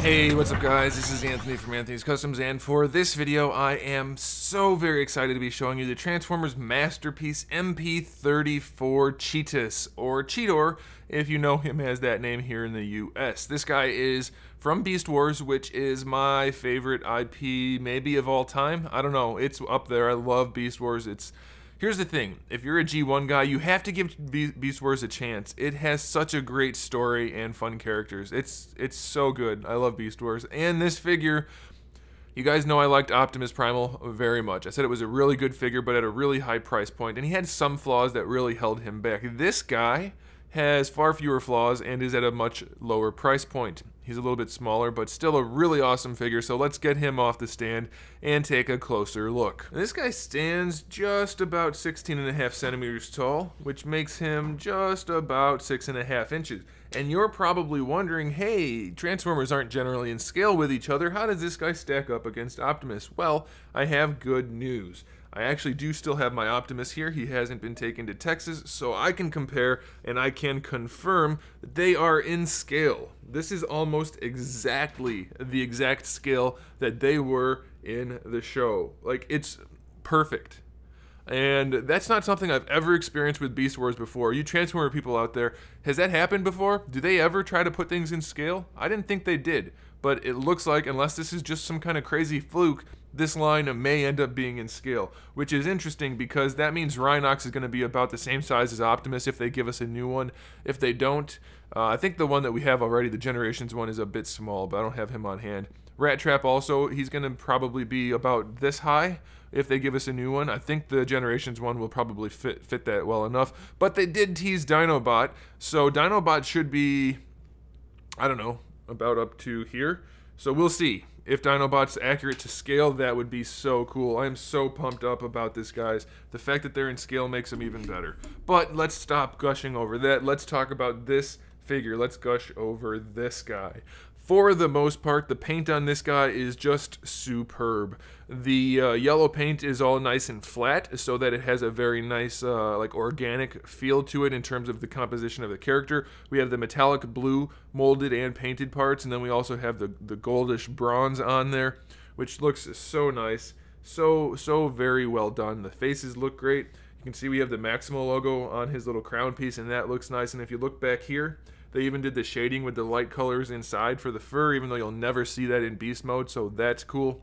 Hey, what's up guys? This is Anthony from Anthony's Customs, and for this video I am so very excited to be showing you the Transformers masterpiece MP34 Cheetus, or CHEETOR if you know him as that name here in the US. This guy is from Beast Wars, which is my favorite IP maybe of all time. I don't know, it's up there. I love Beast Wars. Here's the thing, if you're a G1 guy, you have to give Beast Wars a chance. It has such a great story and fun characters. It's so good. I love Beast Wars. And this figure, you guys know I liked Optimus Primal very much. I said it was a really good figure, but at a really high price point, and he had some flaws that really held him back. This guy has far fewer flaws and is at a much lower price point. He's a little bit smaller, but still a really awesome figure, so let's get him off the stand and take a closer look. This guy stands just about 16.5 centimeters tall, which makes him just about 6.5 inches. And you're probably wondering, hey, Transformers aren't generally in scale with each other. How does this guy stack up against Optimus? Well, I have good news. I actually do still have my Optimus here. He hasn't been taken to Texas, so I can compare and I can confirm that they are in scale. This is almost exactly the exact scale that they were in the show. Like, it's perfect. And that's not something I've ever experienced with Beast Wars before. You Transformer people out there, has that happened before? Do they ever try to put things in scale? I didn't think they did, but it looks like, unless this is just some kind of crazy fluke, this line may end up being in scale, which is interesting because that means Rhinox is going to be about the same size as Optimus if they give us a new one. If they don't, I think the one that we have already, the Generations one, is a bit small, but I don't have him on hand. Rat Trap also, he's going to probably be about this high if they give us a new one. I think the Generations one will probably fit that well enough, but they did tease Dinobot, so Dinobot should be, I don't know, about up to here. So we'll see. If Dinobot's accurate to scale, that would be so cool. I am so pumped up about this, guys. The fact that they're in scale makes them even better. But let's stop gushing over that. Let's talk about this figure. Let's gush over this guy. For the most part, the paint on this guy is just superb. The yellow paint is all nice and flat, so that it has a very nice, like, organic feel to it in terms of the composition of the character. We have the metallic blue molded and painted parts, and then we also have the goldish bronze on there, which looks so nice. So very well done. The faces look great. You can see we have the Maximo logo on his little crown piece, and that looks nice. And if you look back here, they even did the shading with the light colors inside for the fur, even though you'll never see that in beast mode, so that's cool.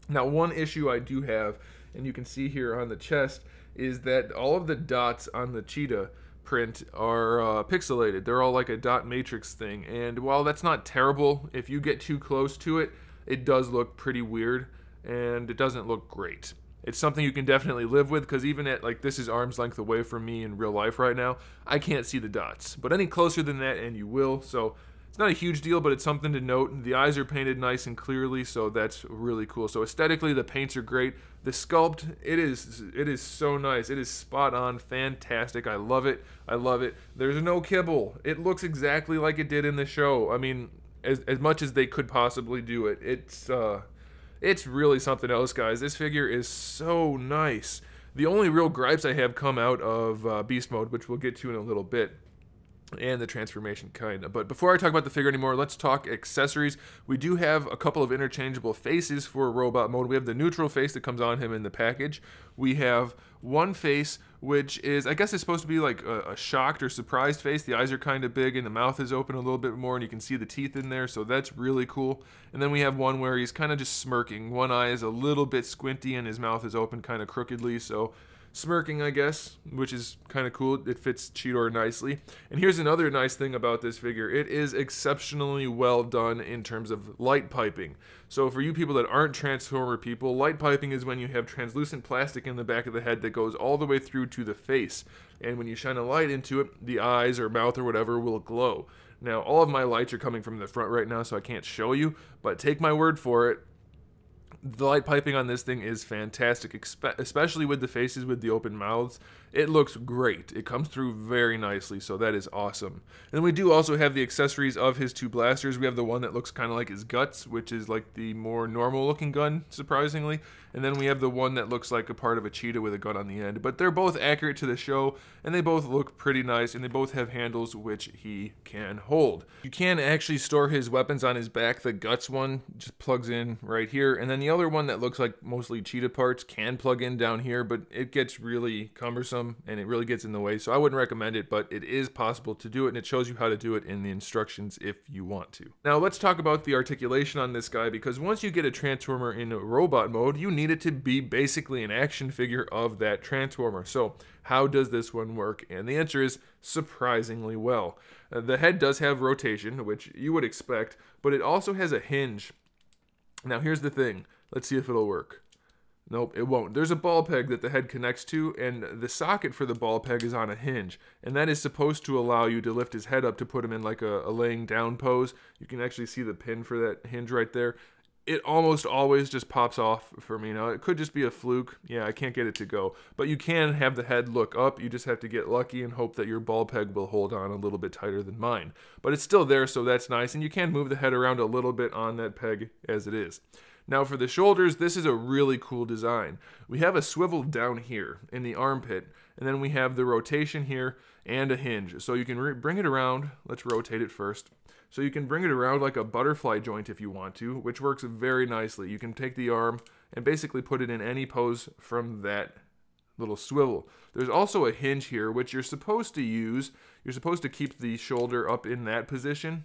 Now, one issue I do have, and you can see here on the chest, is that all of the dots on the cheetah print are pixelated. They're all like a dot matrix thing, and while that's not terrible, if you get too close to it, it does look pretty weird, and it doesn't look great. It's something you can definitely live with, because even at, like, this is arm's length away from me in real life right now, I can't see the dots. But any closer than that and you will, so it's not a huge deal, but it's something to note. The eyes are painted nice and clearly, so that's really cool. So aesthetically, the paints are great. The sculpt, it is so nice. It is spot on, fantastic. I love it. I love it. There's no kibble. It looks exactly like it did in the show. I mean, as much as they could possibly do it. It's really something else, guys. This figure is so nice. The only real gripes I have come out of Beast Mode, which we'll get to in a little bit, and the transformation kind of. But before I talk about the figure anymore, let's talk accessories. We do have a couple of interchangeable faces for robot mode. We have the neutral face that comes on him in the package. We have one face, which is, I guess it's supposed to be like a shocked or surprised face. The eyes are kind of big and the mouth is open a little bit more, and you can see the teeth in there, so that's really cool. And then we have one where he's kind of just smirking. One eye is a little bit squinty and his mouth is open kind of crookedly, so smirking, I guess, which is kind of cool. It fits CHEETOR nicely. And here's another nice thing about this figure. It is exceptionally well done in terms of light piping. So for you people that aren't Transformer people, light piping is when you have translucent plastic in the back of the head that goes all the way through to the face. And when you shine a light into it, the eyes or mouth or whatever will glow. Now, all of my lights are coming from the front right now, so I can't show you, but take my word for it. The light piping on this thing is fantastic, especially with the faces with the open mouths. it looks great. It comes through very nicely, so that is awesome. And then we do also have the accessories of his two blasters. We have the one that looks kind of like his guts, which is like the more normal looking gun, surprisingly. And then we have the one that looks like a part of a cheetah with a gun on the end. But they're both accurate to the show, and they both look pretty nice, and they both have handles which he can hold. You can actually store his weapons on his back. The guts one just plugs in right here, and then the other one that looks like mostly cheetah parts can plug in down here, but it gets really cumbersome and it really gets in the way, so I wouldn't recommend it, but it is possible to do it, and it shows you how to do it in the instructions if you want to. Now let's talk about the articulation on this guy, because once you get a Transformer in robot mode, you need it to be basically an action figure of that Transformer. So how does this one work? And the answer is surprisingly well. The head does have rotation, which you would expect, but it also has a hinge. Now here's the thing. Let's see if it'll work. Nope, it won't. There's a ball peg that the head connects to, and the socket for the ball peg is on a hinge, and that is supposed to allow you to lift his head up to put him in like a laying down pose. You can actually see the pin for that hinge right there. It almost always just pops off for me. Now, it could just be a fluke. Yeah, I can't get it to go. But you can have the head look up. You just have to get lucky and hope that your ball peg will hold on a little bit tighter than mine. But it's still there, so that's nice. And you can move the head around a little bit on that peg as it is. Now, for the shoulders, this is a really cool design. We have a swivel down here in the armpit, and then we have the rotation here and a hinge. So you can bring it around. Let's rotate it first. So you can bring it around like a butterfly joint if you want to, which works very nicely. You can take the arm and basically put it in any pose from that little swivel. There's also a hinge here, which you're supposed to use. You're supposed to keep the shoulder up in that position,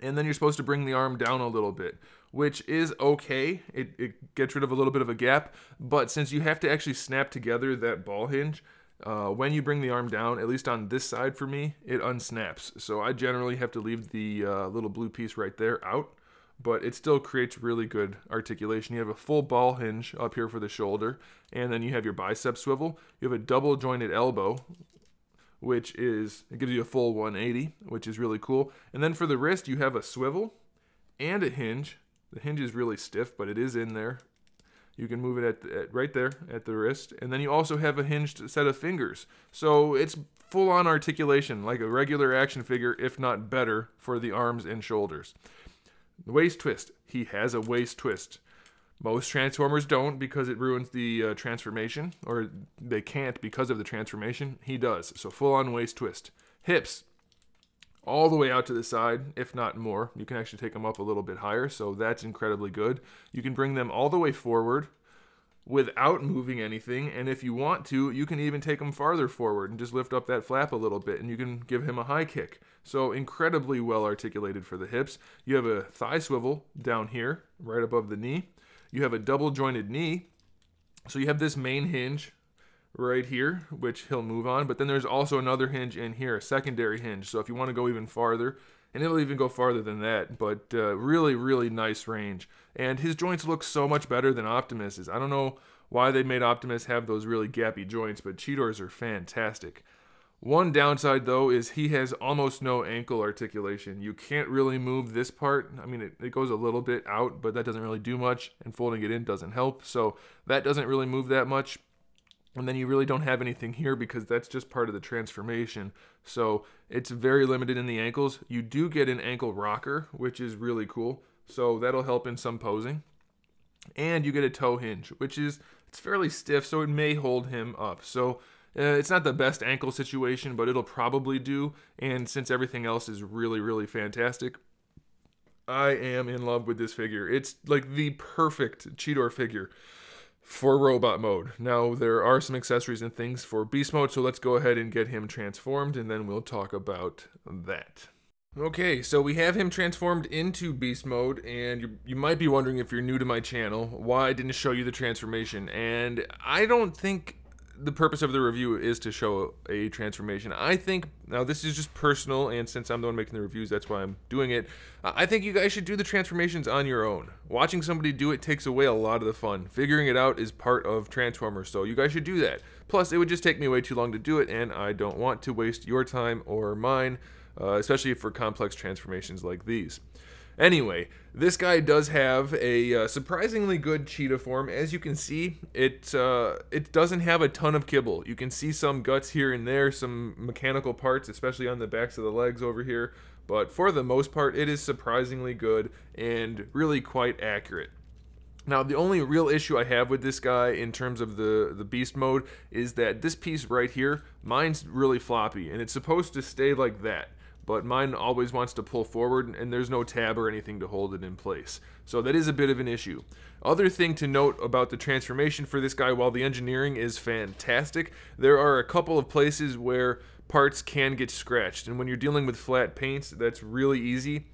and then you're supposed to bring the arm down a little bit, which is okay. It gets rid of a little bit of a gap, but since you have to actually snap together that ball hinge, when you bring the arm down, at least on this side for me, it unsnaps. So I generally have to leave the little blue piece right there out, but it still creates really good articulation. You have a full ball hinge up here for the shoulder, and then you have your bicep swivel. You have a double jointed elbow, which is, it gives you a full 180, which is really cool. And then for the wrist, you have a swivel and a hinge. The hinge is really stiff, but it is in there. You can move it at right there at the wrist. And then you also have a hinged set of fingers. So it's full-on articulation, like a regular action figure, if not better, for the arms and shoulders. The waist twist. He has a waist twist. Most Transformers don't because it ruins the transformation, or they can't because of the transformation. He does. So full-on waist twist. Hips. All the way out to the side, if not more. You can actually take them up a little bit higher, so that's incredibly good. You can bring them all the way forward without moving anything, and if you want to, you can even take them farther forward and just lift up that flap a little bit, and you can give him a high kick. So incredibly well articulated for the hips. You have a thigh swivel down here, right above the knee. You have a double jointed knee, so you have this main hinge right here, which he'll move on, but then there's also another hinge in here, a secondary hinge, so if you want to go even farther, and it'll even go farther than that, but really, really nice range. And his joints look so much better than Optimus's. I don't know why they made Optimus have those really gappy joints, but CHEETOR's are fantastic. One downside, though, is he has almost no ankle articulation. You can't really move this part. I mean, it goes a little bit out, but that doesn't really do much, and folding it in doesn't help, so that doesn't really move that much. And then you really don't have anything here because that's just part of the transformation. So it's very limited in the ankles. You do get an ankle rocker, which is really cool. So that'll help in some posing. And you get a toe hinge, which is, it's fairly stiff, so it may hold him up. So it's not the best ankle situation, but it'll probably do. And since everything else is really, really fantastic, I am in love with this figure. It's like the perfect CHEETOR figure for robot mode. Now, there are some accessories and things for beast mode, so let's go ahead and get him transformed, and then we'll talk about that. Okay, so we have him transformed into beast mode, and you might be wondering, if you're new to my channel, why I didn't show you the transformation. And I don't think the purpose of the review is to show a transformation. I think, now this is just personal, and since I'm the one making the reviews, that's why I'm doing it. I think you guys should do the transformations on your own. Watching somebody do it takes away a lot of the fun. Figuring it out is part of Transformers, so you guys should do that. Plus, it would just take me way too long to do it, and I don't want to waste your time or mine, especially for complex transformations like these. Anyway, this guy does have a surprisingly good cheetah form. As you can see, it doesn't have a ton of kibble. You can see some guts here and there, some mechanical parts, especially on the backs of the legs over here. But for the most part, it is surprisingly good and really quite accurate. Now, the only real issue I have with this guy in terms of the beast mode is that this piece right here, mine's really floppy, and it's supposed to stay like that. But mine always wants to pull forward, and there's no tab or anything to hold it in place. So that is a bit of an issue. Other thing to note about the transformation for this guy, while the engineering is fantastic, there are a couple of places where parts can get scratched. And when you're dealing with flat paints, that's really easy.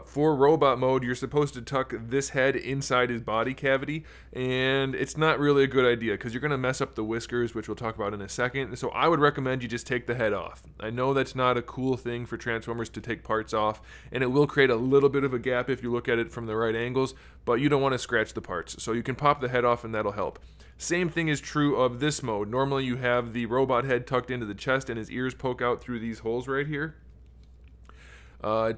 For robot mode, you're supposed to tuck this head inside his body cavity, and it's not really a good idea because you're going to mess up the whiskers, which we'll talk about in a second. So I would recommend you just take the head off. I know that's not a cool thing for Transformers to take parts off, and it will create a little bit of a gap if you look at it from the right angles, but you don't want to scratch the parts. So you can pop the head off and that'll help. Same thing is true of this mode. Normally you have the robot head tucked into the chest and his ears poke out through these holes right here.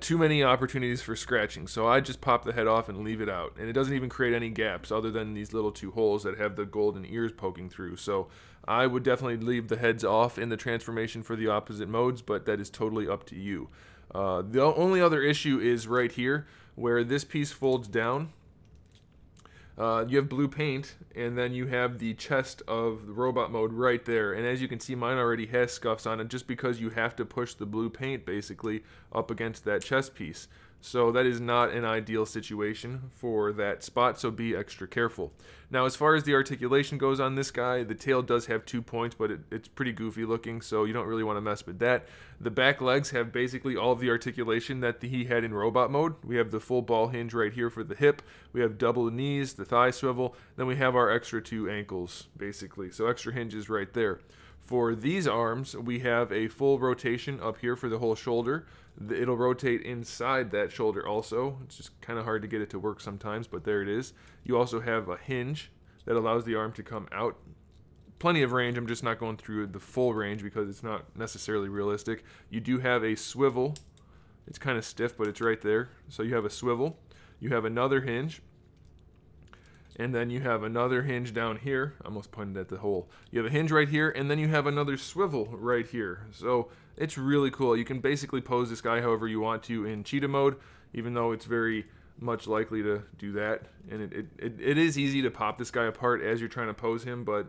Too many opportunities for scratching, so I just pop the head off and leave it out, and it doesn't even create any gaps other than these little two holes that have the golden ears poking through. So I would definitely leave the heads off in the transformation for the opposite modes, but that is totally up to you. The only other issue is right here where this piece folds down. You have blue paint, and then you have the chest of the robot mode right there. And as you can see, mine already has scuffs on it just because you have to push the blue paint basically up against that chest piece. So that is not an ideal situation for that spot, so be extra careful. Now, as far as the articulation goes on this guy, the tail does have 2 points, but it's pretty goofy looking, so you don't really want to mess with that. The back legs have basically all of the articulation that he had in robot mode. We have the full ball hinge right here for the hip. We have double knees, the thigh swivel. Then we have our extra 2 ankles, basically. So extra hinges right there. For these arms, we have a full rotation up here for the whole shoulder. It'll rotate inside that shoulder also. It's just kind of hard to get it to work sometimes, but there it is. You also have a hinge that allows the arm to come out. Plenty of range. I'm just not going through the full range because it's not necessarily realistic. You do have a swivel. It's kind of stiff, but it's right there. So you have a swivel. You have another hinge. And then you have another hinge down here. I almost pointed at the hole. You have a hinge right here, and then you have another swivel right here. So it's really cool. You can basically pose this guy however you want to in cheetah mode, even though it's very much likely to do that. And it is easy to pop this guy apart as you're trying to pose him, but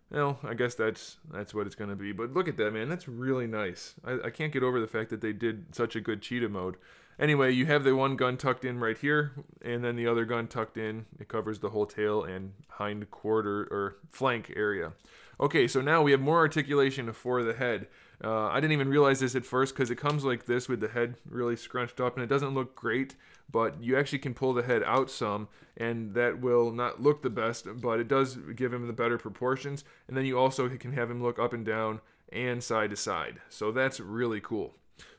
well, I guess that's what it's going to be. But look at that, man. That's really nice. I can't get over the fact that they did such a good cheetah mode. Anyway, you have the one gun tucked in right here, and then the other gun tucked in. It covers the whole tail and hind quarter or flank area. Okay, so now we have more articulation for the head. I didn't even realize this at first because it comes like this with the head really scrunched up, and it doesn't look great, but you actually can pull the head out some, and that will not look the best, but it does give him the better proportions. And then you also can have him look up and down and side to side. So that's really cool.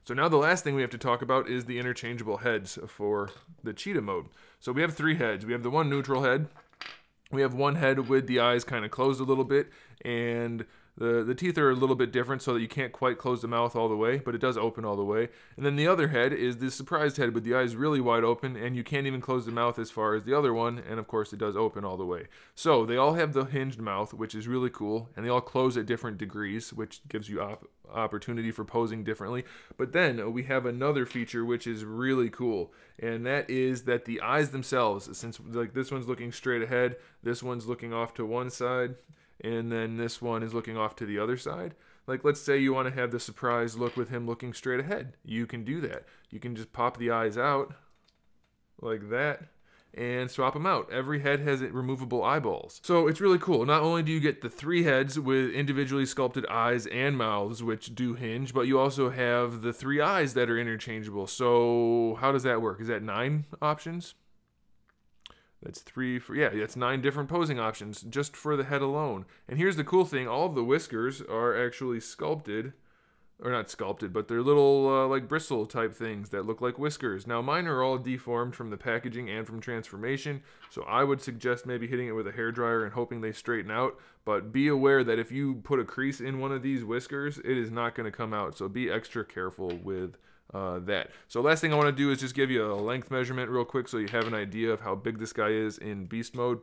So now the last thing we have to talk about is the interchangeable heads for the cheetah mode. So we have 3 heads. We have the one neutral head. We have one head with the eyes kind of closed a little bit, and the teeth are a little bit different so that you can't quite close the mouth all the way, but it does open all the way. And then the other head is the surprised head with the eyes really wide open, and you can't even close the mouth as far as the other one, and of course it does open all the way. So they all have the hinged mouth, which is really cool, and they all close at different degrees, which gives you opportunity for posing differently. But then we have another feature which is really cool, and that is that the eyes themselves, since like this one's looking straight ahead, this one's looking off to one side, and then this one is looking off to the other side. Like, let's say you want to have the surprise look with him looking straight ahead. You can do that. You can just pop the eyes out like that and swap them out. Every head has removable eyeballs. So it's really cool. Not only do you get the 3 heads with individually sculpted eyes and mouths, which do hinge, but you also have the 3 eyes that are interchangeable. So how does that work? Is that 9 options? That's 3 for, yeah, that's 9 different posing options just for the head alone. And here's the cool thing, all of the whiskers are actually sculpted, or not sculpted, but they're little like bristle type things that look like whiskers. Now mine are all deformed from the packaging and from transformation, so I would suggest maybe hitting it with a hairdryer and hoping they straighten out. But be aware that if you put a crease in one of these whiskers, it is not going to come out, so be extra careful with that. So last thing I want to do is just give you a length measurement real quick so you have an idea of how big this guy is in beast mode.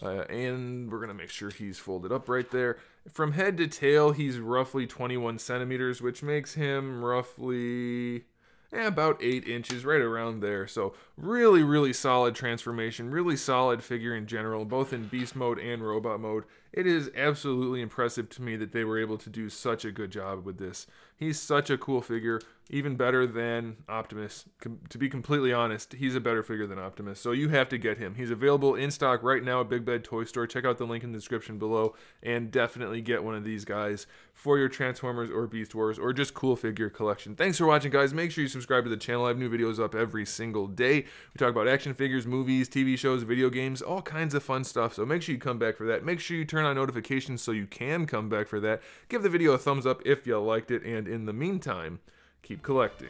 And we're going to make sure he's folded up right there. From head to tail, he's roughly 21 centimeters, which makes him roughly about 8 inches, right around there. So really, really solid transformation, really solid figure in general, both in beast mode and robot mode. It is absolutely impressive to me that they were able to do such a good job with this. He's such a cool figure, even better than Optimus. To be completely honest, he's a better figure than Optimus, so you have to get him. He's available in stock right now at Big Bad Toy Store. Check out the link in the description below, and definitely get one of these guys for your Transformers or Beast Wars or just cool figure collection. Thanks for watching, guys. Make sure you subscribe to the channel. I have new videos up every single day. We talk about action figures, movies, TV shows, video games, all kinds of fun stuff, so make sure you come back for that. Make sure you turn on notifications so you can come back for that. Give the video a thumbs up if you liked it, and in the meantime, keep collecting.